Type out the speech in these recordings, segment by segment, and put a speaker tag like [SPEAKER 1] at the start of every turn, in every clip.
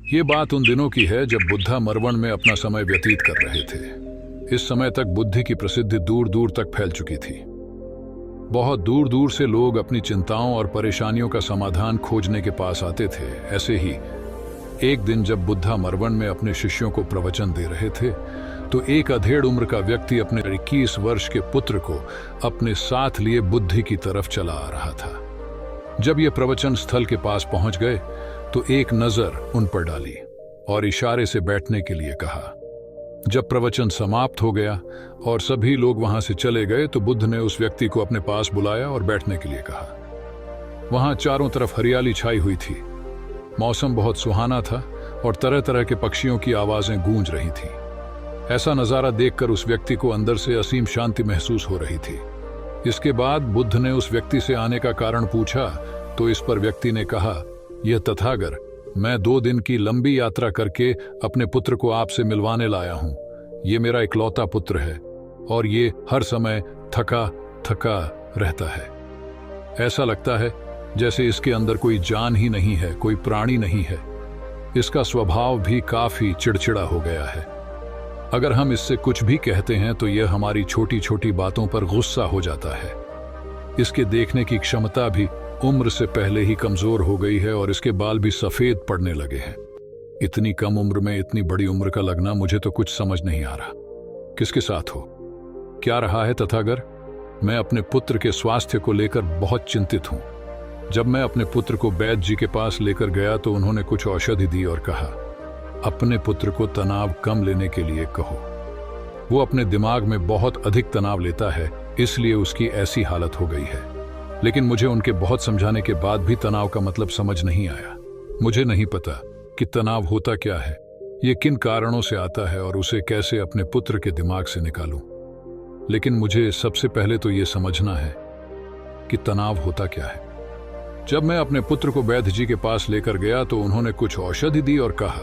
[SPEAKER 1] ये बात उन दिनों की है जब बुद्धा मरवन में अपना समय व्यतीत कर रहे थे। इस समय तक बुद्धि की प्रसिद्धि दूर दूर तक फैल चुकी थी। बहुत दूर दूर से लोग अपनी चिंताओं और परेशानियों का समाधान खोजने के पास आते थे। ऐसे ही एक दिन जब बुद्धा मरवन में अपने शिष्यों को प्रवचन दे रहे थे तो एक अधेड़ उम्र का व्यक्ति अपने 21 वर्ष के पुत्र को अपने साथ लिए बुद्धि की तरफ चला आ रहा था। जब ये प्रवचन स्थल के पास पहुंच गए तो एक नजर उन पर डाली और इशारे से बैठने के लिए कहा। जब प्रवचन समाप्त हो गया और सभी लोग वहां से चले गए तो बुद्ध ने उस व्यक्ति को अपने पास बुलाया और बैठने के लिए कहा। वहां चारों तरफ हरियाली छाई हुई थी। मौसम बहुत सुहाना था और तरह तरह के पक्षियों की आवाजें गूंज रही थी। ऐसा नजारा देखकर उस व्यक्ति को अंदर से असीम शांति महसूस हो रही थी। इसके बाद बुद्ध ने उस व्यक्ति से आने का कारण पूछा तो इस पर व्यक्ति ने कहा, यह तथागत, मैं 2 दिन की लंबी यात्रा करके अपने पुत्र को आपसे मिलवाने लाया हूं। ये मेरा इकलौता पुत्र है और ये हर समय थका थका रहता है। ऐसा लगता है जैसे इसके अंदर कोई जान ही नहीं है, कोई प्राणी नहीं है। इसका स्वभाव भी काफी चिड़चिड़ा हो गया है। अगर हम इससे कुछ भी कहते हैं तो यह हमारी छोटी छोटी बातों पर गुस्सा हो जाता है। इसके देखने की क्षमता भी उम्र से पहले ही कमजोर हो गई है और इसके बाल भी सफेद पड़ने लगे हैं। इतनी कम उम्र में इतनी बड़ी उम्र का लगना मुझे तो कुछ समझ नहीं आ रहा। किसके साथ हो, क्या रहा है तथागत? मैं अपने पुत्र के स्वास्थ्य को लेकर बहुत चिंतित हूं। जब मैं अपने पुत्र को वैद्य जी के पास लेकर गया तो उन्होंने कुछ औषधि दी और कहा, अपने पुत्र को तनाव कम लेने के लिए कहो। वो अपने दिमाग में बहुत अधिक तनाव लेता है, इसलिए उसकी ऐसी हालत हो गई है। लेकिन मुझे उनके बहुत समझाने के बाद भी तनाव का मतलब समझ नहीं आया। मुझे नहीं पता कि तनाव होता क्या है, ये किन कारणों से आता है और उसे कैसे अपने पुत्र के दिमाग से निकालूं। लेकिन मुझे सबसे पहले तो ये समझना है कि तनाव होता क्या है। जब मैं अपने पुत्र को वैद्य जी के पास लेकर गया तो उन्होंने कुछ औषधि दी और कहा,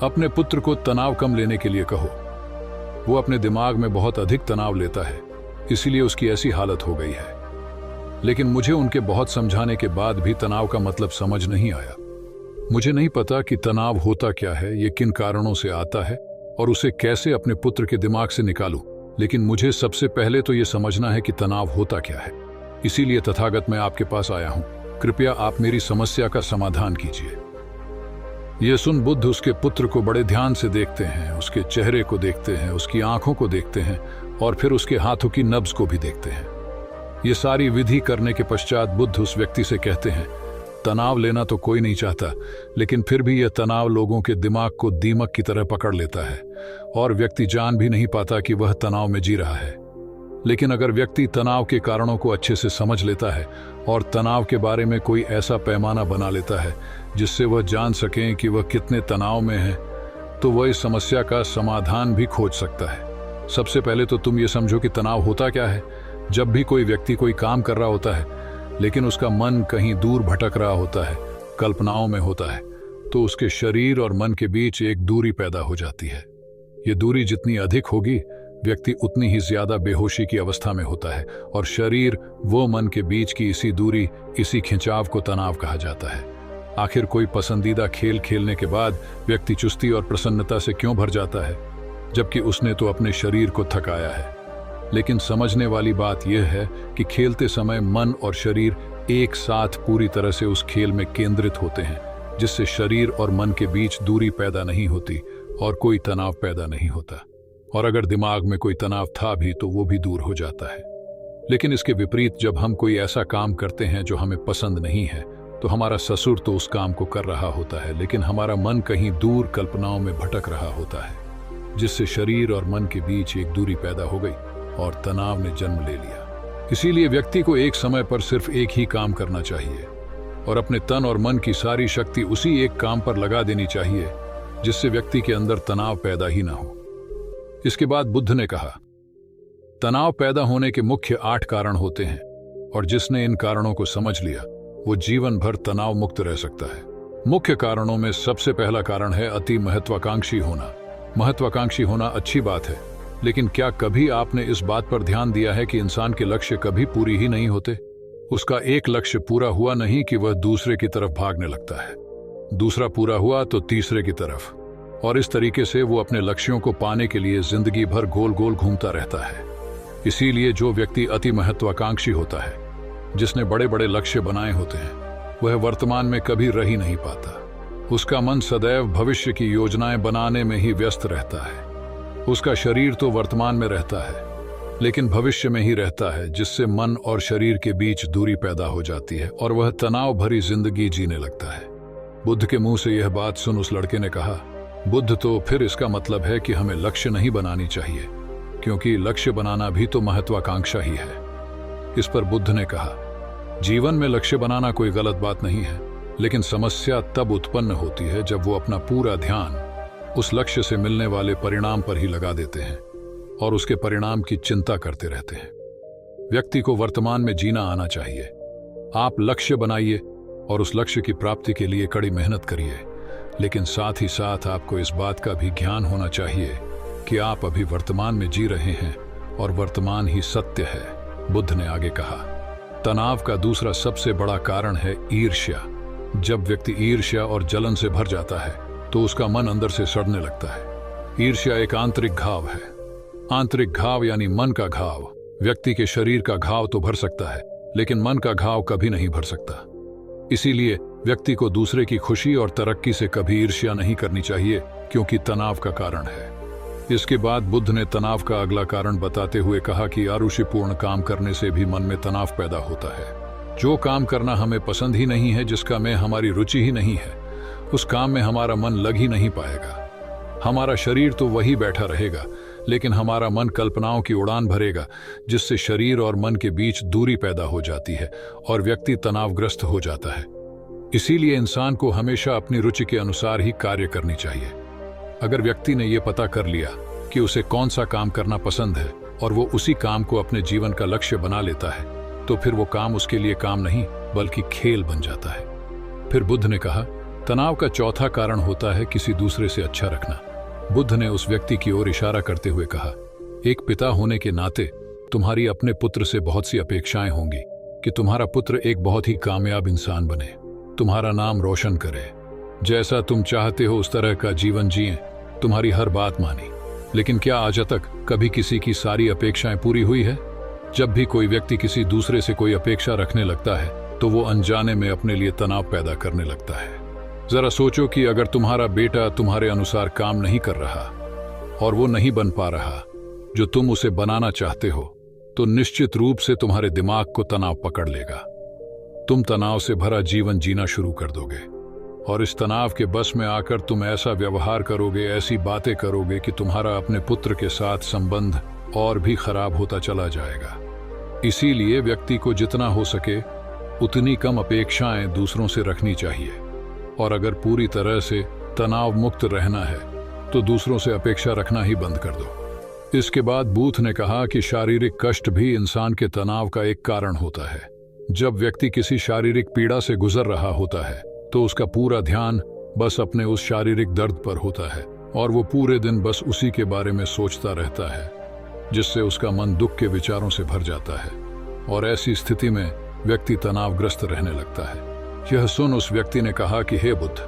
[SPEAKER 1] अपने पुत्र को तनाव कम लेने के लिए कहो। वो अपने दिमाग में बहुत अधिक तनाव लेता है, इसीलिए उसकी ऐसी हालत हो गई है। लेकिन मुझे उनके बहुत समझाने के बाद भी तनाव का मतलब समझ नहीं आया। मुझे नहीं पता कि तनाव होता क्या है, ये किन कारणों से आता है और उसे कैसे अपने पुत्र के दिमाग से निकालूं। लेकिन मुझे सबसे पहले तो ये समझना है कि तनाव होता क्या है। इसीलिए तथागत मैं आपके पास आया हूं। कृपया आप मेरी समस्या का समाधान कीजिए। यह सुन बुद्ध उसके पुत्र को बड़े ध्यान से देखते हैं, उसके चेहरे को देखते हैं, उसकी आंखों को देखते हैं और फिर उसके हाथों की नब्ज को भी देखते हैं। ये सारी विधि करने के पश्चात बुद्ध उस व्यक्ति से कहते हैं, तनाव लेना तो कोई नहीं चाहता, लेकिन फिर भी यह तनाव लोगों के दिमाग को दीमक की तरह पकड़ लेता है और व्यक्ति जान भी नहीं पाता कि वह तनाव में जी रहा है। लेकिन अगर व्यक्ति तनाव के कारणों को अच्छे से समझ लेता है और तनाव के बारे में कोई ऐसा पैमाना बना लेता है जिससे वह जान सकें कि वह कितने तनाव में है, तो वह इस समस्या का समाधान भी खोज सकता है। सबसे पहले तो तुम ये समझो कि तनाव होता क्या है। जब भी कोई व्यक्ति कोई काम कर रहा होता है लेकिन उसका मन कहीं दूर भटक रहा होता है, कल्पनाओं में होता है, तो उसके शरीर और मन के बीच एक दूरी पैदा हो जाती है। ये दूरी जितनी अधिक होगी, व्यक्ति उतनी ही ज्यादा बेहोशी की अवस्था में होता है और शरीर वो मन के बीच की इसी दूरी, इसी खिंचाव को तनाव कहा जाता है। आखिर कोई पसंदीदा खेल खेलने के बाद व्यक्ति चुस्ती और प्रसन्नता से क्यों भर जाता है, जबकि उसने तो अपने शरीर को थकाया है। लेकिन समझने वाली बात यह है कि खेलते समय मन और शरीर एक साथ पूरी तरह से उस खेल में केंद्रित होते हैं, जिससे शरीर और मन के बीच दूरी पैदा नहीं होती और कोई तनाव पैदा नहीं होता। और अगर दिमाग में कोई तनाव था भी तो वो भी दूर हो जाता है। लेकिन इसके विपरीत जब हम कोई ऐसा काम करते हैं जो हमें पसंद नहीं है, तो हमारा ससुर तो उस काम को कर रहा होता है, लेकिन हमारा मन कहीं दूर कल्पनाओं में भटक रहा होता है, जिससे शरीर और मन के बीच एक दूरी पैदा हो गई और तनाव ने जन्म ले लिया। इसीलिए व्यक्ति को एक समय पर सिर्फ एक ही काम करना चाहिए और अपने तन और मन की सारी शक्ति उसी एक काम पर लगा देनी चाहिए, जिससे व्यक्ति के अंदर तनाव पैदा ही ना हो। इसके बाद बुद्ध ने कहा, तनाव पैदा होने के मुख्य 8 कारण होते हैं और जिसने इन कारणों को समझ लिया वो जीवन भर तनाव मुक्त रह सकता है। मुख्य कारणों में सबसे पहला कारण है अति महत्वाकांक्षी होना। महत्वाकांक्षी होना अच्छी बात है, लेकिन क्या कभी आपने इस बात पर ध्यान दिया है कि इंसान के लक्ष्य कभी पूरी ही नहीं होते? उसका एक लक्ष्य पूरा हुआ नहीं कि वह दूसरे की तरफ भागने लगता है। दूसरा पूरा हुआ तो तीसरे की तरफ, और इस तरीके से वो अपने लक्ष्यों को पाने के लिए जिंदगी भर गोल गोल घूमता रहता है। इसीलिए जो व्यक्ति अति महत्वाकांक्षी होता है, जिसने बड़े बड़े लक्ष्य बनाए होते हैं, वह वर्तमान में कभी रह ही नहीं पाता। उसका मन सदैव भविष्य की योजनाएं बनाने में ही व्यस्त रहता है। उसका शरीर तो वर्तमान में रहता है, लेकिन भविष्य में ही रहता है, जिससे मन और शरीर के बीच दूरी पैदा हो जाती है और वह तनाव भरी जिंदगी जीने लगता है। बुद्ध के मुंह से यह बात सुन उस लड़के ने कहा, बुद्ध, तो फिर इसका मतलब है कि हमें लक्ष्य नहीं बनानी चाहिए, क्योंकि लक्ष्य बनाना भी तो महत्वाकांक्षा ही है। इस पर बुद्ध ने कहा, जीवन में लक्ष्य बनाना कोई गलत बात नहीं है, लेकिन समस्या तब उत्पन्न होती है जब वो अपना पूरा ध्यान उस लक्ष्य से मिलने वाले परिणाम पर ही लगा देते हैं और उसके परिणाम की चिंता करते रहते हैं। व्यक्ति को वर्तमान में जीना आना चाहिए। आप लक्ष्य बनाइए और उस लक्ष्य की प्राप्ति के लिए कड़ी मेहनत करिए, लेकिन साथ ही साथ आपको इस बात का भी ज्ञान होना चाहिए कि आप अभी वर्तमान में जी रहे हैं और वर्तमान ही सत्य है। बुद्ध ने आगे कहा, तनाव का दूसरा सबसे बड़ा कारण है ईर्ष्या। जब व्यक्ति ईर्ष्या और जलन से भर जाता है तो उसका मन अंदर से सड़ने लगता है। ईर्ष्या एक आंतरिक घाव है। आंतरिक घाव यानी मन का घाव। व्यक्ति के शरीर का घाव तो भर सकता है, लेकिन मन का घाव कभी नहीं भर सकता। इसीलिए व्यक्ति को दूसरे की खुशी और तरक्की से कभी ईर्ष्या नहीं करनी चाहिए, क्योंकि तनाव का कारण है। इसके बाद बुद्ध ने तनाव का अगला कारण बताते हुए कहा कि अरुचिपूर्ण काम करने से भी मन में तनाव पैदा होता है। जो काम करना हमें पसंद ही नहीं है, जिसका में हमारी रुचि ही नहीं है, उस काम में हमारा मन लग ही नहीं पाएगा। हमारा शरीर तो वही बैठा रहेगा, लेकिन हमारा मन कल्पनाओं की उड़ान भरेगा, जिससे शरीर और मन के बीच दूरी पैदा हो जाती है और व्यक्ति तनावग्रस्त हो जाता है। इसीलिए इंसान को हमेशा अपनी रुचि के अनुसार ही कार्य करनी चाहिए। अगर व्यक्ति ने यह पता कर लिया कि उसे कौन सा काम करना पसंद है और वो उसी काम को अपने जीवन का लक्ष्य बना लेता है, तो फिर वो काम उसके लिए काम नहीं बल्कि खेल बन जाता है। फिर बुद्ध ने कहा, तनाव का चौथा कारण होता है किसी दूसरे से अच्छा रखना। बुद्ध ने उस व्यक्ति की ओर इशारा करते हुए कहा, एक पिता होने के नाते तुम्हारी अपने पुत्र से बहुत सी अपेक्षाएं होंगी कि तुम्हारा पुत्र एक बहुत ही कामयाब इंसान बने, तुम्हारा नाम रोशन करे, जैसा तुम चाहते हो उस तरह का जीवन जिए, तुम्हारी हर बात मानी। लेकिन क्या आज तक कभी किसी की सारी अपेक्षाएं पूरी हुई है? जब भी कोई व्यक्ति किसी दूसरे से कोई अपेक्षा रखने लगता है तो वो अनजाने में अपने लिए तनाव पैदा करने लगता है। जरा सोचो कि अगर तुम्हारा बेटा तुम्हारे अनुसार काम नहीं कर रहा और वो नहीं बन पा रहा जो तुम उसे बनाना चाहते हो, तो निश्चित रूप से तुम्हारे दिमाग को तनाव पकड़ लेगा। तुम तनाव से भरा जीवन जीना शुरू कर दोगे और इस तनाव के बस में आकर तुम ऐसा व्यवहार करोगे, ऐसी बातें करोगे कि तुम्हारा अपने पुत्र के साथ संबंध और भी खराब होता चला जाएगा। इसीलिए व्यक्ति को जितना हो सके उतनी कम अपेक्षाएं दूसरों से रखनी चाहिए, और अगर पूरी तरह से तनाव मुक्त रहना है तो दूसरों से अपेक्षा रखना ही बंद कर दो। इसके बाद बूथ ने कहा कि शारीरिक कष्ट भी इंसान के तनाव का एक कारण होता है। जब व्यक्ति किसी शारीरिक पीड़ा से गुजर रहा होता है तो उसका पूरा ध्यान बस अपने उस शारीरिक दर्द पर होता है और वो पूरे दिन बस उसी के बारे में सोचता रहता है, जिससे उसका मन दुख के विचारों से भर जाता है और ऐसी स्थिति में व्यक्ति तनावग्रस्त रहने लगता है। यह सुन उस व्यक्ति ने कहा कि हे बुद्ध,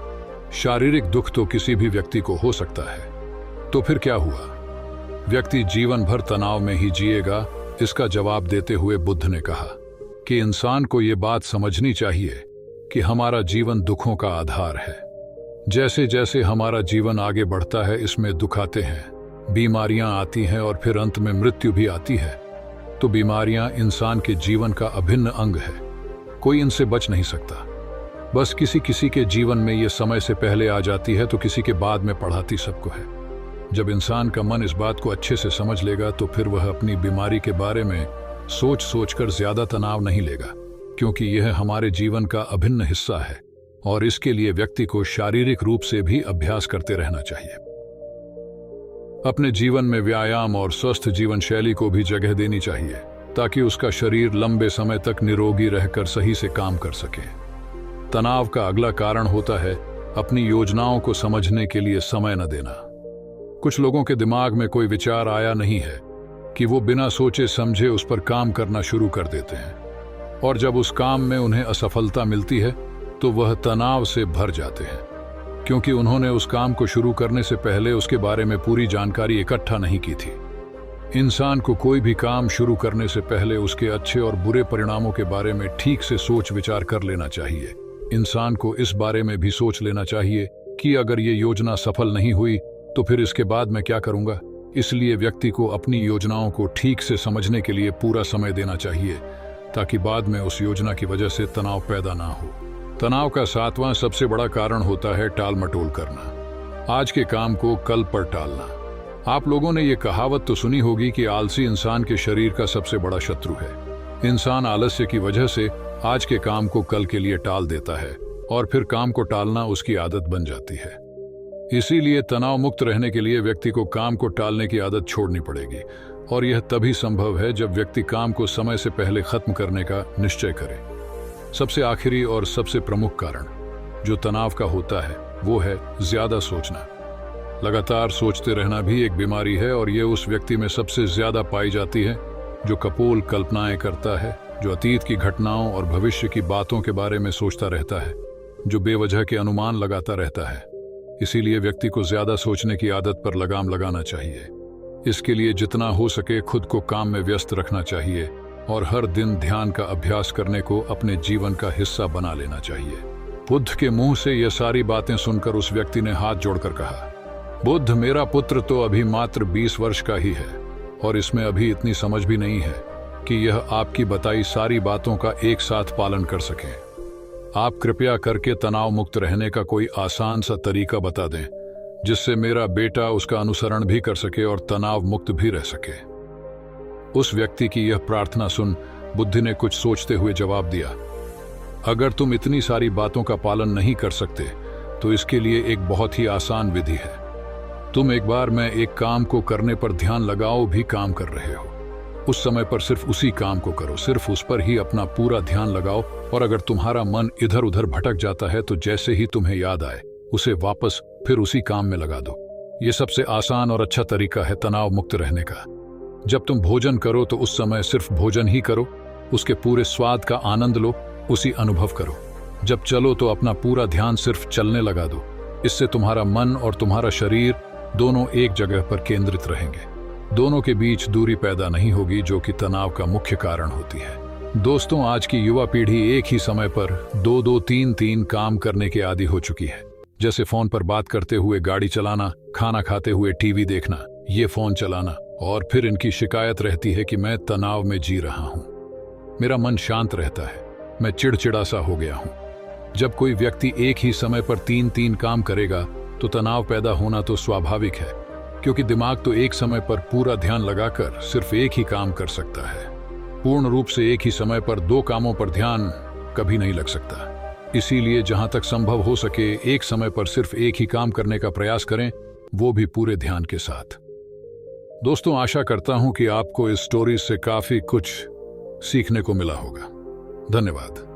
[SPEAKER 1] शारीरिक दुख तो किसी भी व्यक्ति को हो सकता है, तो फिर क्या हुआ? व्यक्ति जीवन भर तनाव में ही जिएगा? इसका जवाब देते हुए बुद्ध ने कहा कि इंसान को ये बात समझनी चाहिए कि हमारा जीवन दुखों का आधार है। जैसे जैसे हमारा जीवन आगे बढ़ता है, इसमें दुख आते हैं, बीमारियां आती हैं और फिर अंत में मृत्यु भी आती है। तो बीमारियां इंसान के जीवन का अभिन्न अंग है, कोई इनसे बच नहीं सकता। बस किसी किसी के जीवन में ये समय से पहले आ जाती है तो किसी के बाद में पढ़ाती सबको है। जब इंसान का मन इस बात को अच्छे से समझ लेगा तो फिर वह अपनी बीमारी के बारे में सोच सोचकर ज्यादा तनाव नहीं लेगा, क्योंकि यह हमारे जीवन का अभिन्न हिस्सा है और इसके लिए व्यक्ति को शारीरिक रूप से भी अभ्यास करते रहना चाहिए। अपने जीवन में व्यायाम और स्वस्थ जीवन शैली को भी जगह देनी चाहिए ताकि उसका शरीर लंबे समय तक निरोगी रहकर सही से काम कर सके। तनाव का अगला कारण होता है अपनी योजनाओं को समझने के लिए समय न देना। कुछ लोगों के दिमाग में कोई विचार आया नहीं है कि वो बिना सोचे समझे उस पर काम करना शुरू कर देते हैं, और जब उस काम में उन्हें असफलता मिलती है तो वह तनाव से भर जाते हैं, क्योंकि उन्होंने उस काम को शुरू करने से पहले उसके बारे में पूरी जानकारी इकट्ठा नहीं की थी। इंसान को कोई भी काम शुरू करने से पहले उसके अच्छे और बुरे परिणामों के बारे में ठीक से सोच विचार कर लेना चाहिए। इंसान को इस बारे में भी सोच लेना चाहिए कि अगर ये योजना सफल नहीं हुई तो फिर इसके बाद मैं क्या करूंगा। इसलिए व्यक्ति को अपनी योजनाओं को ठीक से समझने के लिए पूरा समय देना चाहिए, ताकि बाद में उस योजना की वजह से तनाव पैदा ना हो। तनाव का 7वां सबसे बड़ा कारण होता है टाल मटोल करना, आज के काम को कल पर टालना। आप लोगों ने ये कहावत तो सुनी होगी कि आलसी इंसान के शरीर का सबसे बड़ा शत्रु है। इंसान आलस्य की वजह से आज के काम को कल के लिए टाल देता है और फिर काम को टालना उसकी आदत बन जाती है। इसीलिए तनाव मुक्त रहने के लिए व्यक्ति को काम को टालने की आदत छोड़नी पड़ेगी, और यह तभी संभव है जब व्यक्ति काम को समय से पहले खत्म करने का निश्चय करे। सबसे आखिरी और सबसे प्रमुख कारण जो तनाव का होता है वो है ज्यादा सोचना। लगातार सोचते रहना भी एक बीमारी है, और ये उस व्यक्ति में सबसे ज्यादा पाई जाती है जो कपोल कल्पनाएं करता है, जो अतीत की घटनाओं और भविष्य की बातों के बारे में सोचता रहता है, जो बेवजह के अनुमान लगाता रहता है। इसीलिए व्यक्ति को ज्यादा सोचने की आदत पर लगाम लगाना चाहिए। इसके लिए जितना हो सके खुद को काम में व्यस्त रखना चाहिए, और हर दिन ध्यान का अभ्यास करने को अपने जीवन का हिस्सा बना लेना चाहिए। बुद्ध के मुंह से यह सारी बातें सुनकर उस व्यक्ति ने हाथ जोड़कर कहा, बुद्ध, मेरा पुत्र तो अभी मात्र 20 वर्ष का ही है, और इसमें अभी इतनी समझ भी नहीं है कि यह आपकी बताई सारी बातों का एक साथ पालन कर सके। आप कृपया करके तनाव मुक्त रहने का कोई आसान सा तरीका बता दें, जिससे मेरा बेटा उसका अनुसरण भी कर सके और तनाव मुक्त भी रह सके। उस व्यक्ति की यह प्रार्थना सुन बुद्ध ने कुछ सोचते हुए जवाब दिया, अगर तुम इतनी सारी बातों का पालन नहीं कर सकते तो इसके लिए एक बहुत ही आसान विधि है। तुम एक बार मैं एक काम को करने पर ध्यान लगाओ भी काम कर रहे हो, उस समय पर सिर्फ उसी काम को करो, सिर्फ उस पर ही अपना पूरा ध्यान लगाओ, और अगर तुम्हारा मन इधर उधर भटक जाता है तो जैसे ही तुम्हें याद आए उसे वापस फिर उसी काम में लगा दो। ये सबसे आसान और अच्छा तरीका है तनाव मुक्त रहने का। जब तुम भोजन करो तो उस समय सिर्फ भोजन ही करो, उसके पूरे स्वाद का आनंद लो, उसी अनुभव करो। जब चलो तो अपना पूरा ध्यान सिर्फ चलने लगा दो। इससे तुम्हारा मन और तुम्हारा शरीर दोनों एक जगह पर केंद्रित रहेंगे। दोनों के बीच दूरी पैदा नहीं होगी, जो कि तनाव का मुख्य कारण होती है। दोस्तों, आज की युवा पीढ़ी एक ही समय पर 2-2, 3-3 काम करने के आदी हो चुकी है। जैसे फोन पर बात करते हुए गाड़ी चलाना, खाना खाते हुए टीवी देखना, ये फोन चलाना, और फिर इनकी शिकायत रहती है कि मैं तनाव में जी रहा हूं, मेरा मन शांत रहता है, मैं चिड़चिड़ा सा हो गया हूं। जब कोई व्यक्ति एक ही समय पर 3-3 काम करेगा तो तनाव पैदा होना तो स्वाभाविक है, क्योंकि दिमाग तो एक समय पर पूरा ध्यान लगाकर सिर्फ एक ही काम कर सकता है। पूर्ण रूप से एक ही समय पर 2 कामों पर ध्यान कभी नहीं लग सकता। इसीलिए जहां तक संभव हो सके एक समय पर सिर्फ एक ही काम करने का प्रयास करें, वो भी पूरे ध्यान के साथ। दोस्तों, आशा करता हूं कि आपको इस स्टोरी से काफी कुछ सीखने को मिला होगा। धन्यवाद।